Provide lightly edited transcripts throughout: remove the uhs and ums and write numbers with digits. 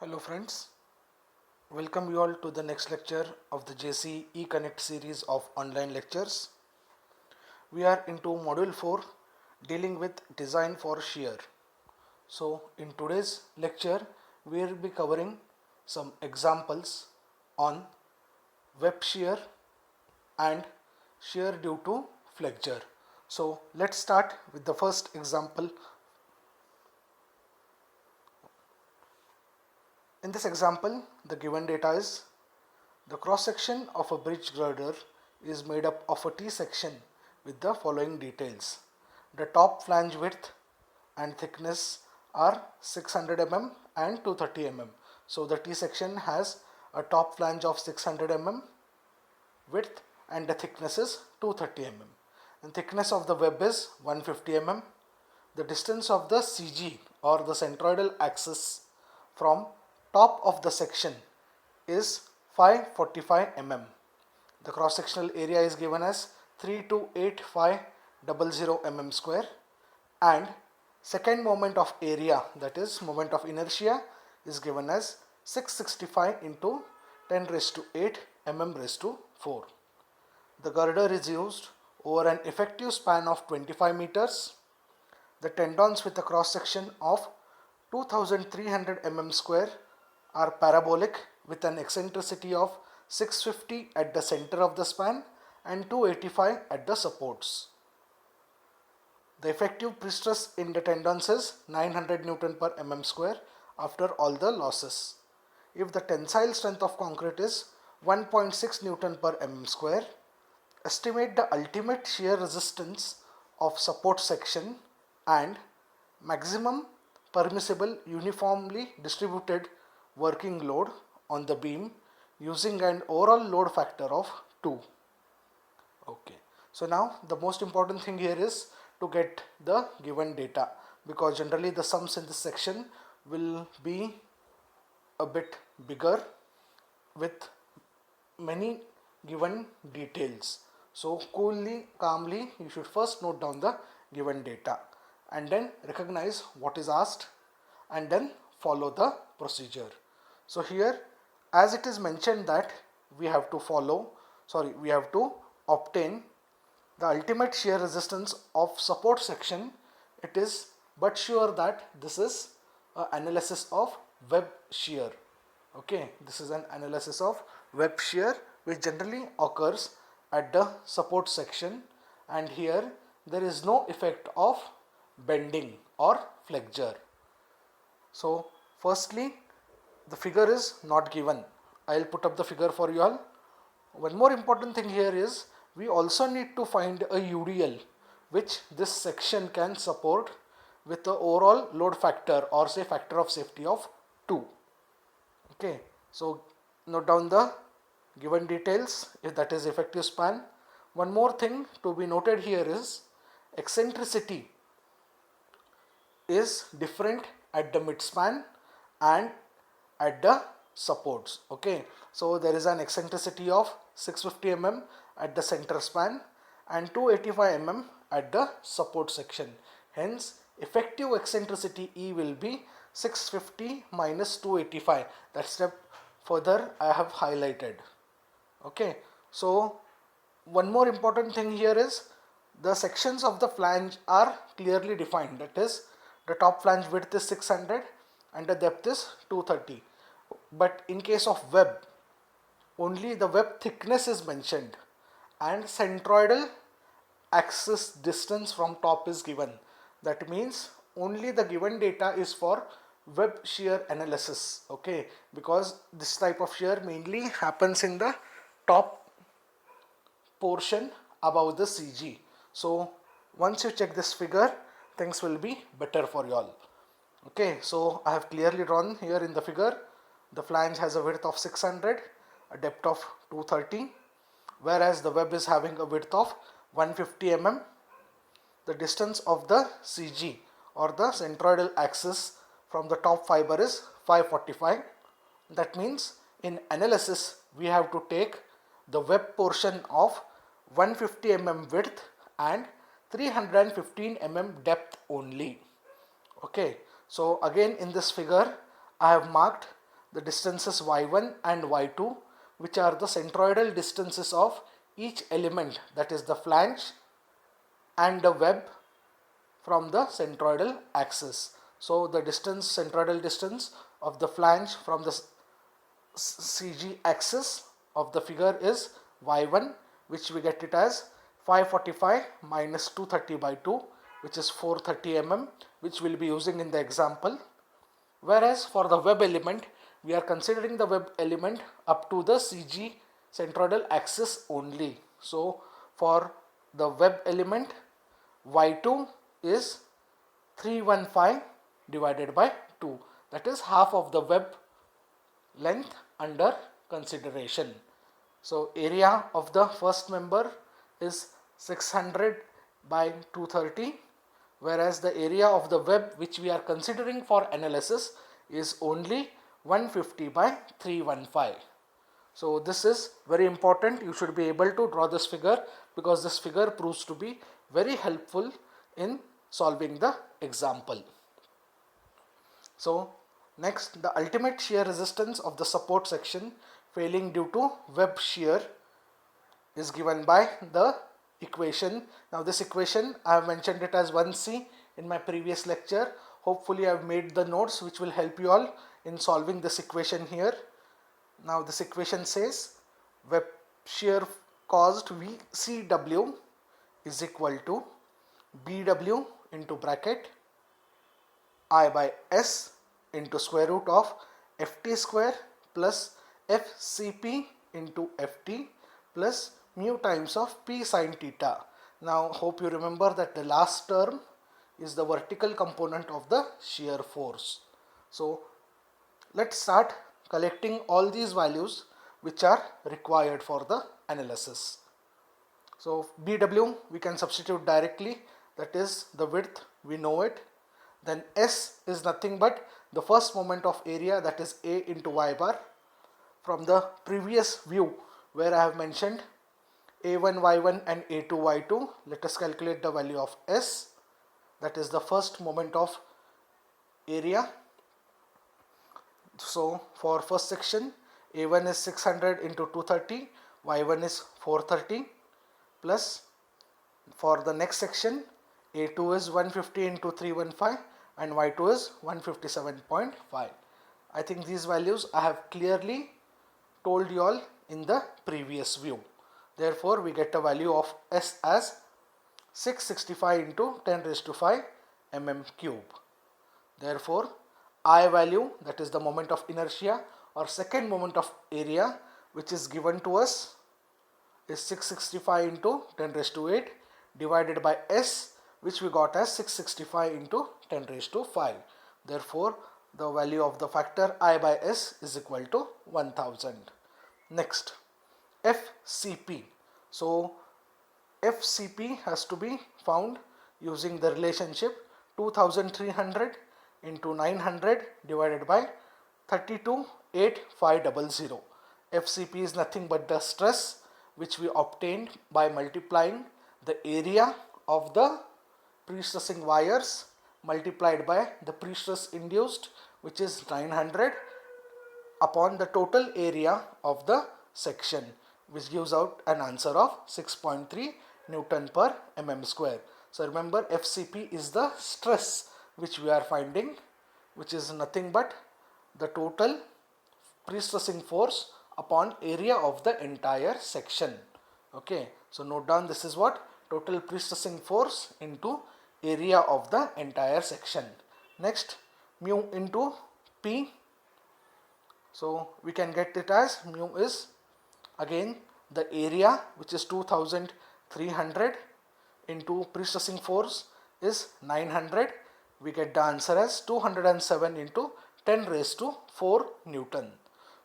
Hello friends, welcome you all to the next lecture of the JC eConnect series of online lectures. We are into module 4 dealing with design for shear. So in today's lecture we will be covering some examples on web shear and shear due to flexure. So let's start with the first example. In this example, the given data is the cross section of a bridge girder is made up of a T section with the following details. The top flange width and thickness are 600 mm and 230 mm. So the T section has a top flange of 600 mm width and the thickness is 230 mm. And thickness of the web is 150 mm. The distance of the CG or the centroidal axis from top of the section is 545 mm. The cross sectional area is given as 328500 mm square, and second moment of area, that is moment of inertia, is given as 665 into 10 raised to 8 mm raised to 4. The girder is used over an effective span of 25 meters. The tendons with a cross section of 2300 mm square are parabolic with an eccentricity of 650 at the center of the span and 285 at the supports. The effective pre-stress in the tendons is 900 Newton per mm square after all the losses. If the tensile strength of concrete is 1.6 Newton per mm square, estimate the ultimate shear resistance of support section and maximum permissible uniformly distributed working load on the beam using an overall load factor of 2. Okay, so now the most important thing here is to get the given data, because generally the sums in this section will be a bit bigger with many given details. So calmly you should first note down the given data and then recognize what is asked and then follow the procedure. So here, as it is mentioned that we have to obtain the ultimate shear resistance of support section, it is but sure that this is an analysis of web shear. Okay, this is an analysis of web shear which generally occurs at the support section, and here there is no effect of bending or flexure. So firstly, the figure is not given. I will put up the figure for you all. One more important thing here is we also need to find a UDL which this section can support with the overall load factor or say factor of safety of 2. Okay, so note down the given details, if that is effective span. One more thing to be noted here is eccentricity is different at the mid span and at the supports. Okay, so there is an eccentricity of 650 mm at the center span and 285 mm at the support section. Hence effective eccentricity E will be 650 minus 285. That step further I have highlighted. Okay, so one more important thing here is the sections of the flange are clearly defined. That is, the top flange width is 600 and the depth is 230. But in case of web, only the web thickness is mentioned and centroidal axis distance from top is given. That means only the given data is for web shear analysis. Okay, because this type of shear mainly happens in the top portion above the CG. So once you check this figure, things will be better for you all. Okay, so I have clearly drawn here in the figure, the flange has a width of 600, a depth of 230, whereas the web is having a width of 150 mm. The distance of the CG or the centroidal axis from the top fiber is 545. That means in analysis we have to take the web portion of 150 mm width and 315 mm depth only. Okay, so again in this figure I have marked the distances y1 and y2, which are the centroidal distances of each element, that is the flange and the web from the centroidal axis. So the centroidal distance of the flange from the CG axis of the figure is y1, which we get it as 545 minus 230 by 2, which is 430 mm, which we will be using in the example. Whereas for the web element, we are considering the web element up to the CG centroidal axis only. So for the web element, y2 is 315 divided by 2, that is half of the web length under consideration. So area of the first member is 600 by 230, whereas the area of the web which we are considering for analysis is only 150 by 315. So this is very important. You should be able to draw this figure, because this figure proves to be very helpful in solving the example. So next, the ultimate shear resistance of the support section failing due to web shear is given by the equation. Now this equation, I have mentioned it as 1C in my previous lecture. Hopefully I have made the notes which will help you all in solving this equation here. Now this equation says web shear caused VCW is equal to BW into bracket I by S into square root of Ft square plus FCP into Ft plus mu times of P sin theta. Now hope you remember that the last term is the vertical component of the shear force. So let's start collecting all these values which are required for the analysis. So BW we can substitute directly, that is the width, we know it. Then S is nothing but the first moment of area, that is A into y bar. From the previous view where I have mentioned A1 y1 and A2 y2, let us calculate the value of S, that is the first moment of area. So for first section, A1 is 600 into 230, y1 is 430, plus for the next section, A2 is 150 into 315 and y2 is 157.5. I think these values I have clearly told you all in the previous view. Therefore, we get a value of S as 665 into 10 raised to 5 mm cube. Therefore, I value, that is the moment of inertia or second moment of area, which is given to us, is 665 into 10 raised to 8 divided by S, which we got as 665 into 10 raised to 5. Therefore, the value of the factor I by S is equal to 1000. Next, FCP. So FCP has to be found using the relationship 2300 into 900 divided by 328500. FCP is nothing but the stress which we obtained by multiplying the area of the pre-stressing wires multiplied by the pre-stress induced, which is 900, upon the total area of the section, which gives out an answer of 6.3 Newton per mm square. So remember, FCP is the stress which we are finding, which is nothing but the total pre-stressing force upon area of the entire section. Okay, so note down, this is what total pre-stressing force into area of the entire section. Next, mu into P. So we can get it as mu is again the area, which is 2300 into pre-stressing force is 900. We get the answer as 207 into 10 raised to 4 Newton.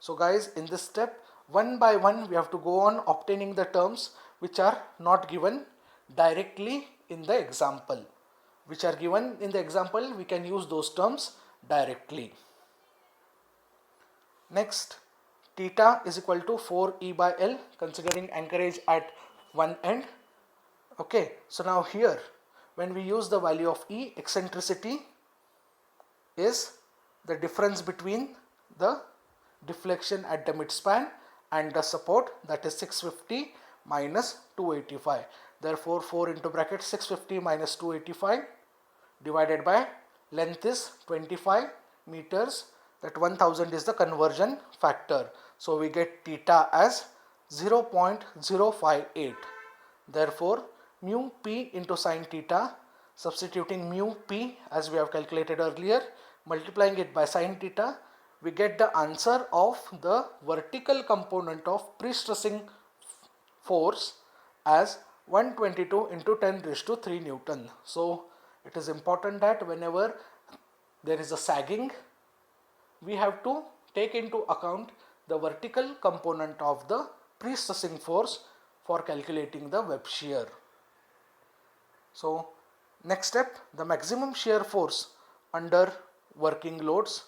So guys, in this step, one by one we have to go on obtaining the terms which are not given directly in the example. Which are given in the example, we can use those terms directly. Next, theta is equal to 4E by L, considering anchorage at one end. Okay, so now here, when we use the value of E, eccentricity is the difference between the deflection at the midspan, and the support, that is 650 minus 285. Therefore 4 into bracket 650 minus 285 divided by length is 25 meters, that 1000 is the conversion factor. So we get theta as 0.058. Therefore mu p into sine theta, substituting mu p as we have calculated earlier, multiplying it by sine theta, we get the answer of the vertical component of pre-stressing force as 122 into 10 raised to 3 Newton. So it is important that whenever there is a sagging, we have to take into account the vertical component of the pre-stressing force for calculating the web shear. So next step, the maximum shear force under working loads.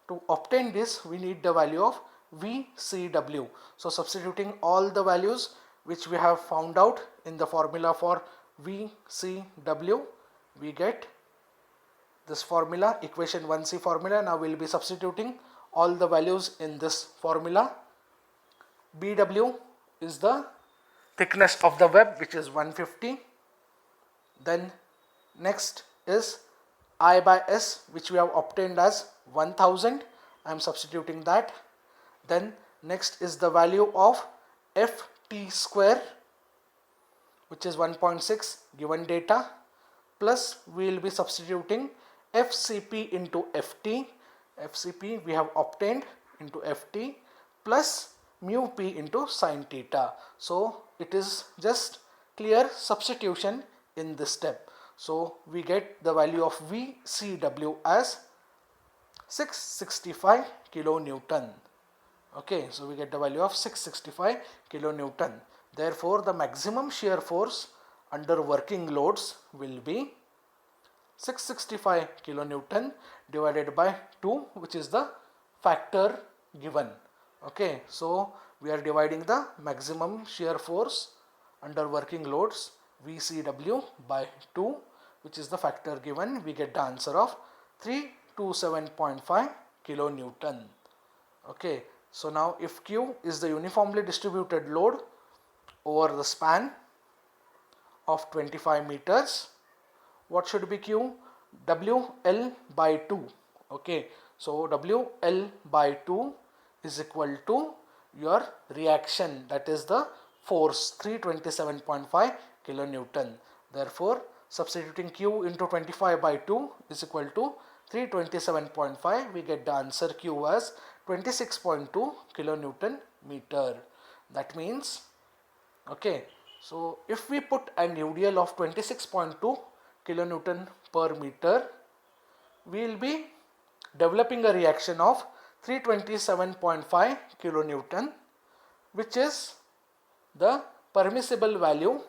To obtain this, we need the value of VCW. So substituting all the values which we have found out in the formula for VCW, we get this formula, equation 1c formula. Now we will be substituting all the values in this formula. BW is the thickness of the web, which is 150. Then next is I by S, which we have obtained as 1000. I am substituting that. Then next is the value of FT square, which is 1.6 given data, plus we will be substituting FCP into FT. FCP we have obtained into FT plus mu p into sine theta. So it is just clear substitution in this step. So we get the value of VCW as 665 kilonewton. Okay, so we get the value of 665 kilonewton. Therefore the maximum shear force under working loads will be 665 kilonewton divided by 2, which is the factor given. Okay, so we are dividing the maximum shear force under working loads VCW by 2, which is the factor given. We get the answer of 327.5 kilonewton. Okay, so now if Q is the uniformly distributed load over the span of 25 meters, what should be Q? WL by 2. Okay, so WL by 2 is equal to your reaction, that is the force, 327.5 kilonewton. Therefore substituting Q into 25 by 2 is equal to 327.5. we get the answer Q as 26.2 kilonewton meter. That means, okay, so if we put an UDL of 26.2 kilonewton per meter, we will be developing a reaction of 327.5 kilonewton, which is the permissible value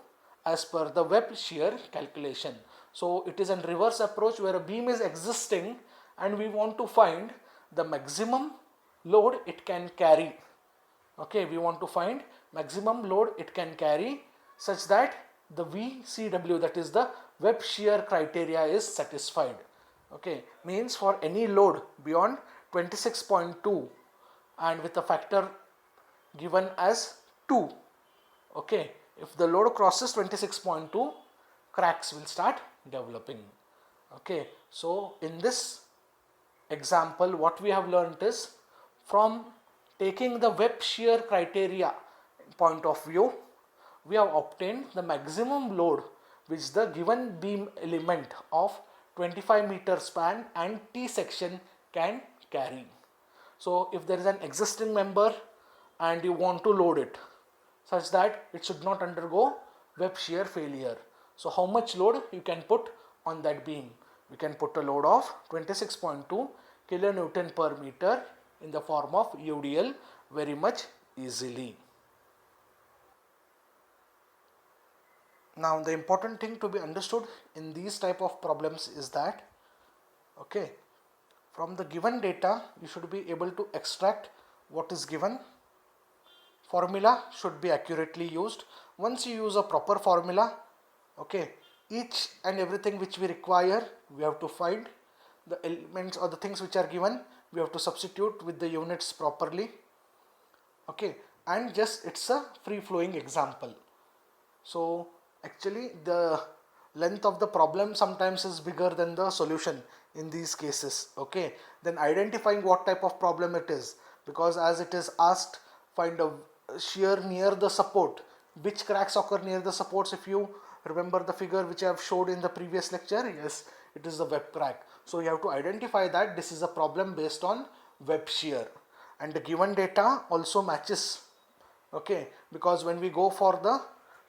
as per the web shear calculation. So it is a reverse approach where a beam is existing and we want to find the maximum load it can carry. Okay, we want to find maximum load it can carry such that the VCW, that is the web shear criteria, is satisfied. Okay, means for any load beyond 26.2 and with a factor given as 2, okay, if the load crosses 26.2, cracks will start developing. Okay, so in this example what we have learned is, from taking the web shear criteria point of view, we have obtained the maximum load which the given beam element of 25 meter span and T section can carry. So if there is an existing member and you want to load it such that it should not undergo web shear failure, so how much load you can put on that beam? We can put a load of 26.2 kilonewton per meter in the form of UDL very much easily. Now the important thing to be understood in these type of problems is that, okay, from the given data you should be able to extract what is given. Formula should be accurately used. Once you use a proper formula, okay, each and everything which we require, we have to find the elements or the things which are given, we have to substitute with the units properly. Okay, and just it's a free flowing example. So actually the length of the problem sometimes is bigger than the solution in these cases. Okay, then identifying what type of problem it is, because as it is asked, find a shear near the support. Which cracks occur near the supports? If you remember the figure which I have showed in the previous lecture, yes, it is the web crack. So you have to identify that this is a problem based on web shear, and the given data also matches. Okay, because when we go for the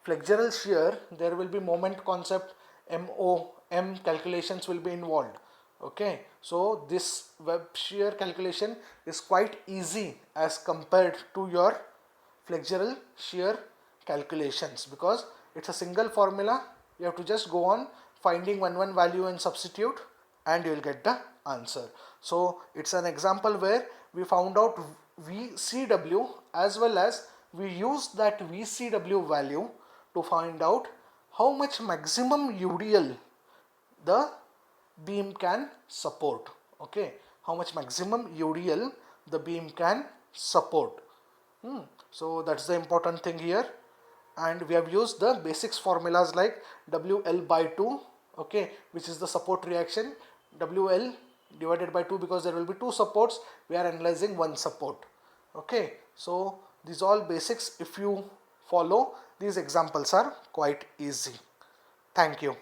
flexural shear, there will be moment concept, MOM calculations will be involved. Okay, so this web shear calculation is quite easy as compared to your flexural shear calculations, because it's a single formula. You have to just go on finding one value and substitute, and you will get the answer. So it's an example where we found out VCW, as well as we use that VCW value to find out how much maximum UDL the beam can support. Okay, how much maximum UDL the beam can support. So that's the important thing here, and we have used the basics formulas like WL by 2, okay, which is the support reaction, WL divided by 2, because there will be two supports, we are analyzing one support. Okay, so these all basics, if you follow, these examples are quite easy. Thank you.